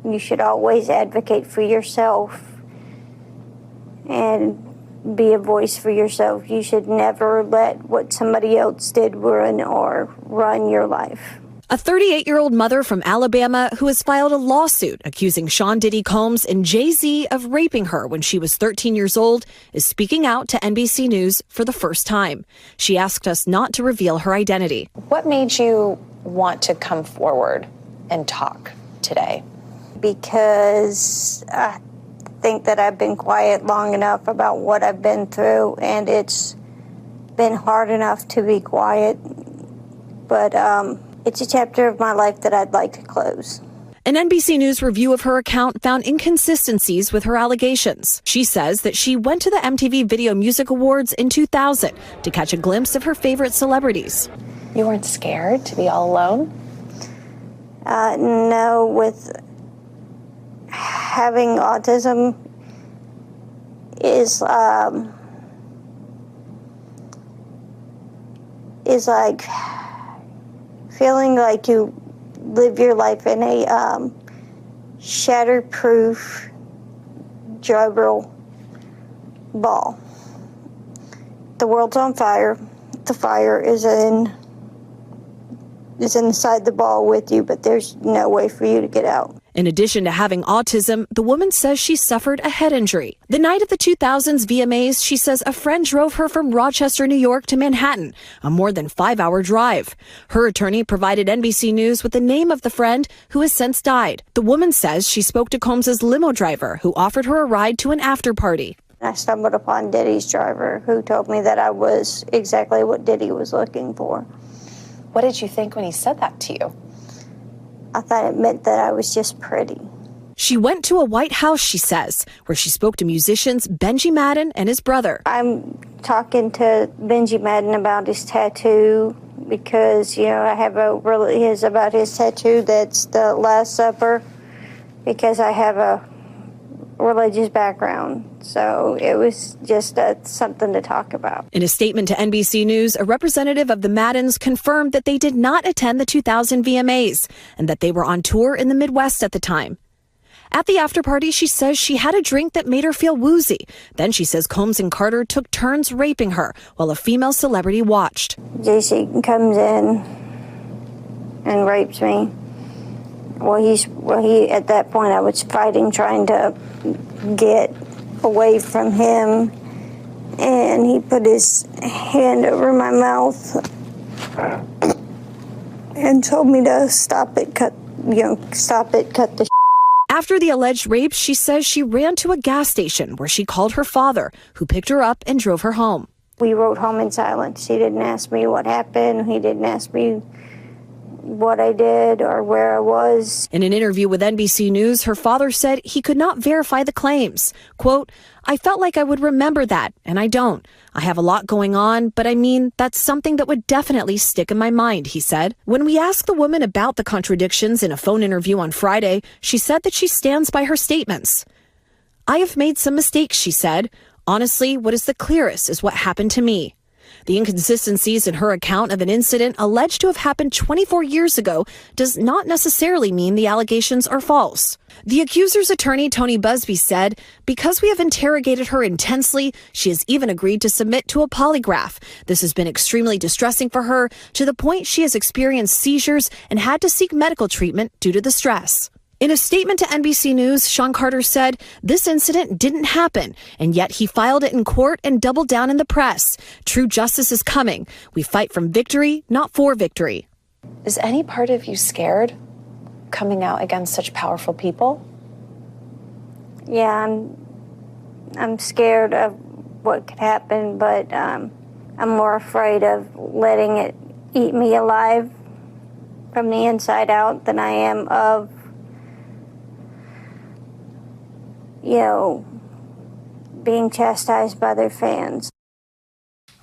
you should always advocate for yourself and be a voice for yourself. You should never let what somebody else did ruin or run your life. A 38-year-old mother from Alabama who has filed a lawsuit accusing Sean Diddy Combs and Jay-Z of raping her when she was 13 years old is speaking out to NBC News for the first time. She asked us not to reveal her identity. What made you want to come forward and talk today? Because I think that I've been quiet long enough about what I've been through, and it's been hard enough to be quiet. But it's a chapter of my life that I'd like to close. An NBC News review of her account found inconsistencies with her allegations. She says that she went to the MTV Video Music Awards in 2000 to catch a glimpse of her favorite celebrities. You weren't scared to be all alone? No, with having autism is like feeling like you live your life in a shatterproof juggle ball. The world's on fire. The fire is inside the ball with you, but there's no way for you to get out. In addition to having autism, the woman says she suffered a head injury. The night of the 2000s VMAs, she says a friend drove her from Rochester, New York to Manhattan, a more than 5-hour drive. Her attorney provided NBC News with the name of the friend who has since died. The woman says she spoke to Combs's limo driver, who offered her a ride to an after party. I stumbled upon Diddy's driver, who told me that I was exactly what Diddy was looking for. What did you think when he said that to you? I thought it meant that I was just pretty. She went to a White House, she says, where she spoke to musicians Benji Madden and his brother. I'm talking to Benji Madden about his tattoo because, I have about his tattoo that's the Last Supper, because I have a religious background. So it was just something to talk about. In a statement to NBC News, a representative of the Maddens confirmed that they did not attend the 2000 VMAs and that they were on tour in the Midwest at the time. At the after party, she says she had a drink that made her feel woozy. Then she says Combs and Carter took turns raping her while a female celebrity watched. JC comes in and rapes me. He at that point I was fighting, trying to get away from him, and he put his hand over my mouth and told me to stop it, cut the. After the alleged rape, she says she ran to a gas station where she called her father, who picked her up and drove her home. We rode home in silence. He didn't ask me what happened. He didn't ask me what I did or where I was. In an interview with NBC News, her father said he could not verify the claims. Quote, "I felt like I would remember that, and I don't. I have a lot going on, but that's something that would definitely stick in my mind," he said. When we asked the woman about the contradictions in a phone interview on Friday, she said that she stands by her statements. "I have made some mistakes," she said. "Honestly, what is the clearest is what happened to me." The inconsistencies in her account of an incident alleged to have happened 24 years ago does not necessarily mean the allegations are false. The accuser's attorney, Tony Busby, said, "Because we have interrogated her intensely, she has even agreed to submit to a polygraph. This has been extremely distressing for her, to the point she has experienced seizures and had to seek medical treatment due to the stress." In a statement to NBC News, Sean Carter said this incident didn't happen, and yet he filed it in court and doubled down in the press. "True justice is coming. We fight from victory, not for victory." Is any part of you scared coming out against such powerful people? Yeah, I'm scared of what could happen, but I'm more afraid of letting it eat me alive from the inside out than I am of being chastised by their fans.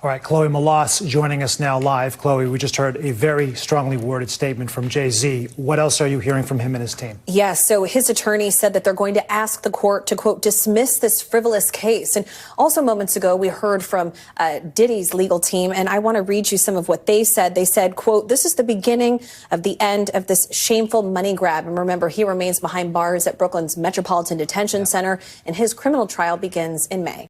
All right, Chloe Malas joining us now live. Chloe, we just heard a very strongly worded statement from Jay-Z. What else are you hearing from him and his team? Yes, so his attorney said that they're going to ask the court to, quote, dismiss this frivolous case. And also moments ago, we heard from Diddy's legal team, and I want to read you some of what they said. They said, quote, this is the beginning of the end of this shameful money grab. And remember, he remains behind bars at Brooklyn's Metropolitan Detention Center, and his criminal trial begins in May.